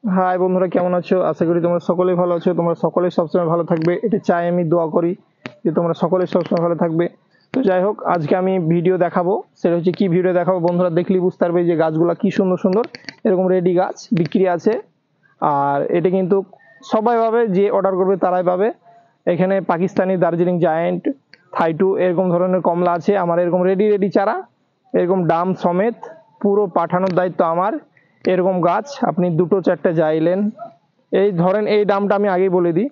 High বন্ধুরা, কেমন আছো? আশা করি তোমরা সকলেই ভালো আছো। তোমরা সকলেই সবসময় ভালো থাকবে, এটা চাই, আমি দোয়া করি যে তোমরা সকলেই সবসময় ভালো থাকবে। তো যাই হোক, আজকে আমি ভিডিও দেখাবো। সেটা হচ্ছে কি ভিডিও দেখাবো, বন্ধুরা দেখলেই বুঝতে পারবে যে গাছগুলা কি সুন্দর সুন্দর এরকম রেডি গাছ বিক্রি আছে। আর এটা কিন্তু সবাই পাবে, যে অর্ডার করবে তারাই পাবে। এখানে পাকিস্তানি, দার্জিলিং জায়ান্ট, থাইটু এরকম ধরনের কমলা আছে আমার। এরকম রেডি রেডি চারা, এরকম দাম সমেত পুরো পাঠানোর দায়িত্ব আমার। এরকম গাছ আপনি দুটো চারটে চাইলেন, এই ধরেন, এই দামটা আমি আগেই বলে দিই।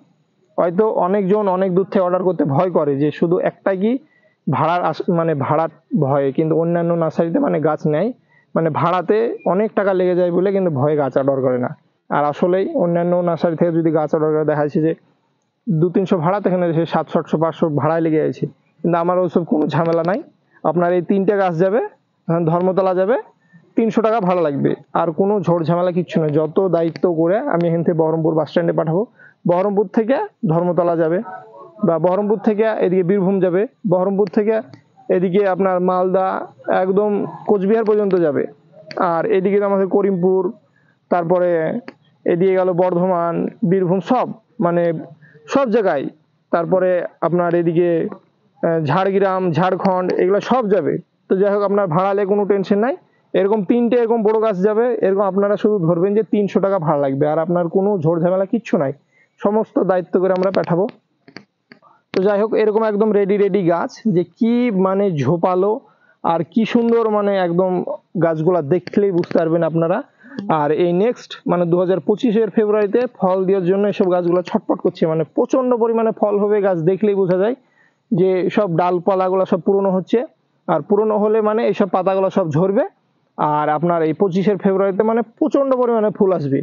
হয়তো অনেকজন অনেক দূর থেকে অর্ডার করতে ভয় করে, যে শুধু একটা কি ভাড়ার মানে ভাড়ার ভয়ে কিন্তু অন্যান্য নার্সারিতে মানে গাছ নেয়, মানে ভাড়াতে অনেক টাকা লেগে যায় বলে কিন্তু ভয়ে গাছ অর্ডার করে না। আর আসলেই অন্যান্য নার্সারি থেকে যদি গাছ অর্ডার করে, দেখা যাচ্ছে যে 200-300 ভাড়া, এখানে 700-800-500 ভাড়ায় লেগে আছে। কিন্তু আমার ওইসব কোনো ঝামেলা নাই। আপনার এই 3টে গাছ যাবে, ধর্মতলা যাবে, 300 টাকা ভাড়া লাগবে। আর কোনো ঝড় ঝামেলা কিচ্ছু নয়। যত দায়িত্ব করে আমি এখান থেকে বহরমপুর বাস স্ট্যান্ডে পাঠাবো, বহরমপুর থেকে ধর্মতলা যাবে, বা বহরমপুর থেকে এদিকে বীরভূম যাবে, বহরমপুর থেকে এদিকে আপনার মালদা একদম কোচবিহার পর্যন্ত যাবে। আর এদিকে আমাদের করিমপুর, তারপরে এদিকে গেল বর্ধমান, বীরভূম, সব মানে সব জায়গায়। তারপরে আপনার এদিকে ঝাড়গ্রাম, ঝাড়খণ্ড, এগুলো সব যাবে। তো যাই হোক, আপনার ভাড়া নিয়ে কোনো টেনশন নাই। এরকম 3টে এরকম বড় গাছ যাবে। এরকম আপনারা শুধু ধরবেন যে 300 টাকা ভাড়া লাগবে, আর আপনার কোনো ঝোড় ঝামেলা কিচ্ছু নাই। সমস্ত দায়িত্ব করে আমরা পাঠাবো। তো যাই হোক, এরকম একদম রেডি রেডি গাছ, যে কি মানে ঝোপালো আর কি সুন্দর, মানে একদম গাছগুলা দেখলেই বুঝতে পারবেন আপনারা। আর এই নেক্সট মানে 2025-এর ফেব্রুয়ারিতে ফল দেওয়ার জন্য এসব গাছগুলো ছটপট করছে, মানে প্রচন্ড পরিমাণে ফল হবে। গাছ দেখলেই বোঝা যায় যে সব ডালপালাগুলো সব পুরনো হচ্ছে। আর পুরনো হলে মানে এইসব পাতাগুলো সব ঝরবে। আর আপনার এই 25-এর ফেব্রুয়ারিতে মানে প্রচন্ড পরিমাণে ফুল আসবে।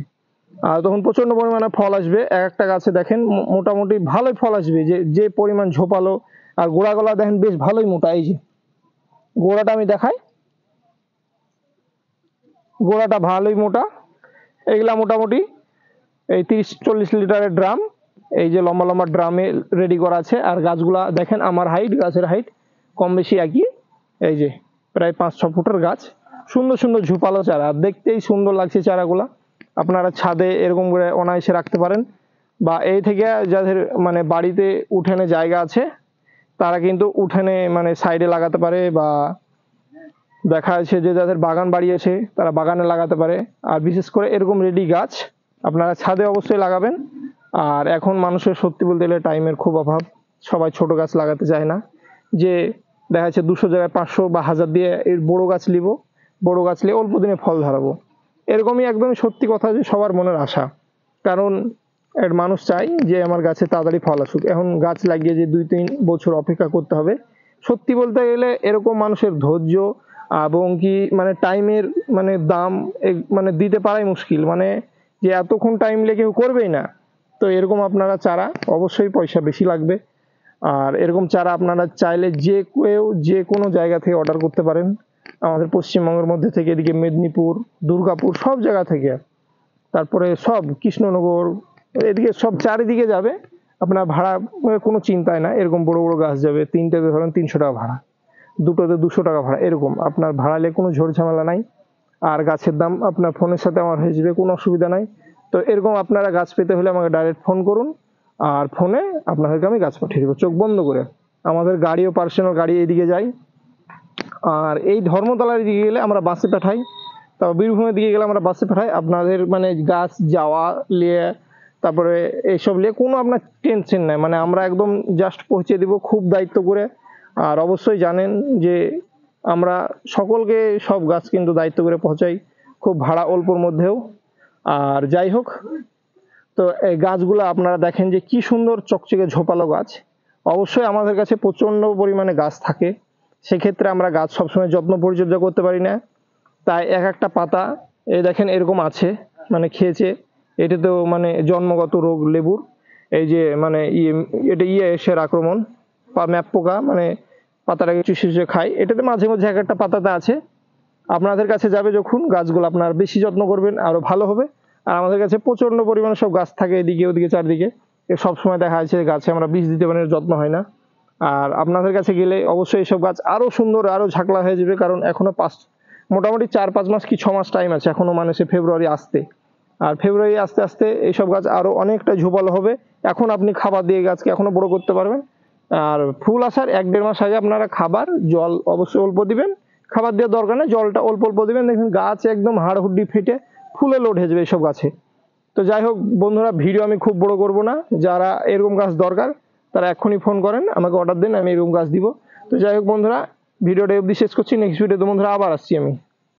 আর তখন প্রচন্ড পরিমাণে ফল আসবে। এক একটা গাছে দেখেন মোটামুটি ভালোই ফল আসবে, যে যে পরিমাণ ঝোপালো। আর গোড়াগুলা দেখেন বেশ ভালোই মোটা। এই যে গোড়াটা আমি দেখাই, গোড়াটা ভালোই মোটা। এগুলা মোটামুটি এই 30-40 লিটারের ড্রাম, এই যে লম্বা লম্বা ড্রামে রেডি করা আছে। আর গাছগুলা দেখেন আমার হাইট, গাছের হাইট কম বেশি একই। এই যে প্রায় 5-6 ফুটের গাছ, সুন্দর সুন্দর ঝোপালো চারা, দেখতেই সুন্দর লাগছে চারাগুলা। আপনারা ছাদে এরকম করে অনায়াসে রাখতে পারেন, বা এই থেকে যাদের মানে বাড়িতে উঠানে জায়গা আছে তারা কিন্তু উঠানে মানে সাইডে লাগাতে পারে, বা দেখা যাচ্ছে যে যাদের বাগান বাড়ি আছে তারা বাগানে লাগাতে পারে। আর বিশেষ করে এরকম রেডি গাছ আপনারা ছাদে অবশ্যই লাগাবেন। আর এখন মানুষের সত্যি বলতে গেলে টাইমের খুব অভাব, সবাই ছোট গাছ লাগাতে চায় না। যে দেখা যাচ্ছে 200 জায়গায় 500 বা 1000 দিয়ে এর বড় গাছ নিব, বড় গাছ নিয়ে অল্প দিনে ফল ধরাবো। এরকমই একদমই সত্যি কথা, যে সবার মনের আশা। কারণ এর মানুষ চাই যে আমার গাছে তাড়াতাড়ি ফল আসুক। এখন গাছ লাগিয়ে যে 2-3 বছর অপেক্ষা করতে হবে, সত্যি বলতে গেলে এরকম মানুষের ধৈর্য এবং কি মানে টাইমের মানে দাম মানে দিতে পারাই মুশকিল, মানে যে এতক্ষণ টাইম লেগে কেউ করবেই না। তো এরকম আপনারা চারা, অবশ্যই পয়সা বেশি লাগবে। আর এরকম চারা আপনারা চাইলে যে কেউ যে কোনো জায়গা থেকে অর্ডার করতে পারেন, আমাদের পশ্চিমবঙ্গের মধ্যে থেকে এদিকে মেদিনীপুর, দুর্গাপুর, সব জায়গা থেকে। তারপরে সব কৃষ্ণনগর, এদিকে সব চারিদিকে যাবে। আপনার ভাড়া কোনো চিন্তাই না। এরকম বড় বড় গাছ যাবে, 3টেতে ধরেন 300 টাকা ভাড়া, দুটোতে 200 টাকা ভাড়া, এরকম আপনার ভাড়া নিয়ে কোনো ঝোড় ঝামেলা নাই। আর গাছের দাম আপনার ফোনের সাথে আমার হয়ে যাবে, কোনো অসুবিধা নাই। তো এরকম আপনারা গাছ পেতে হলে আমাকে ডাইরেক্ট ফোন করুন, আর ফোনে আপনাদেরকে আমি গাছ পাঠিয়ে দেবো চোখ বন্ধ করে। আমাদের গাড়িও পার্সোনাল গাড়ি এদিকে যায়। আর এই ধর্মতলার দিকে গেলে আমরা বাসে পাঠাই, তারপর বীরভূমের দিকে গেলে আমরা বাসে পাঠাই। আপনাদের মানে গাছ যাওয়া নিয়ে, তারপরে এইসব নিয়ে কোনো আপনার টেনশন নাই, মানে আমরা একদম জাস্ট পৌঁছে দিব খুব দায়িত্ব করে। আর অবশ্যই জানেন যে আমরা সকলকে সব গাছ কিন্তু দায়িত্ব করে পৌঁছাই, খুব ভাড়া অল্পর মধ্যেও। আর যাই হোক, তো এই গাছগুলো আপনারা দেখেন যে কি সুন্দর চকচকে ঝোপালো গাছ। অবশ্যই আমাদের কাছে প্রচন্ড পরিমাণে গাছ থাকে, সেক্ষেত্রে আমরা গাছ সবসময় যত্ন পরিচর্যা করতে পারি না। তাই এক একটা পাতা এই দেখেন এরকম আছে, মানে খেয়েছে। এটাতেও মানে জন্মগত রোগ লেবুর, এই যে মানে এটা এসের আক্রমণ, ম্যাপ পোকা, মানে পাতাটাকে চুষে চুষে খায়। এটাতে মাঝে মাঝে এক একটা পাতাতে আছে। আপনাদের কাছে যাবে যখন, গাছগুলো আপনার বেশি যত্ন করবেন আরো ভালো হবে। আর আমাদের কাছে প্রচন্ড পরিমাণে সব গাছ থাকে, এদিকে ওদিকে চারদিকে। সব সময় দেখা যাচ্ছে গাছে আমরা বীজ দিতে পারি, যত্ন হয় না। আর আপনাদের কাছে গেলে অবশ্যই এইসব গাছ আরো সুন্দর, আরো ঝাঁকড়া হয়ে যাবে। কারণ এখনো মোটামুটি 4-5 মাস কি 6 মাস টাইম আছে এখনো, মানে সে ফেব্রুয়ারি আসতে। আর ফেব্রুয়ারি আস্তে আস্তে এইসব গাছ আরো অনেকটা ঝোপালো হবে। এখন আপনি খাবার দিয়ে গাছকে এখনো বড় করতে পারবেন। আর ফুল আসার 1-1.5 মাস আগে আপনারা খাবার জল অবশ্যই অল্প দিবেন, খাবার দেওয়ার দরকার নেই, জলটা অল্প অল্প দিবেন, দেখবেন গাছ একদম হাড়-হুড্ডি ফেটে ফুলে লোড হয়ে যাবে এইসব গাছে। তো যাই হোক বন্ধুরা, ভিডিও আমি খুব বড় করব না, যারা এরকম গাছ দরকার তারা এক্ষুনি ফোন করেন, আমাকে অর্ডার দেন, আমি এরকম গাছ দিব। তো যাই হোক বন্ধুরা, ভিডিওটা অবধি শেষ করছি, নেক্সট ভিডিওতে বন্ধুরা আবার আসছি আমি।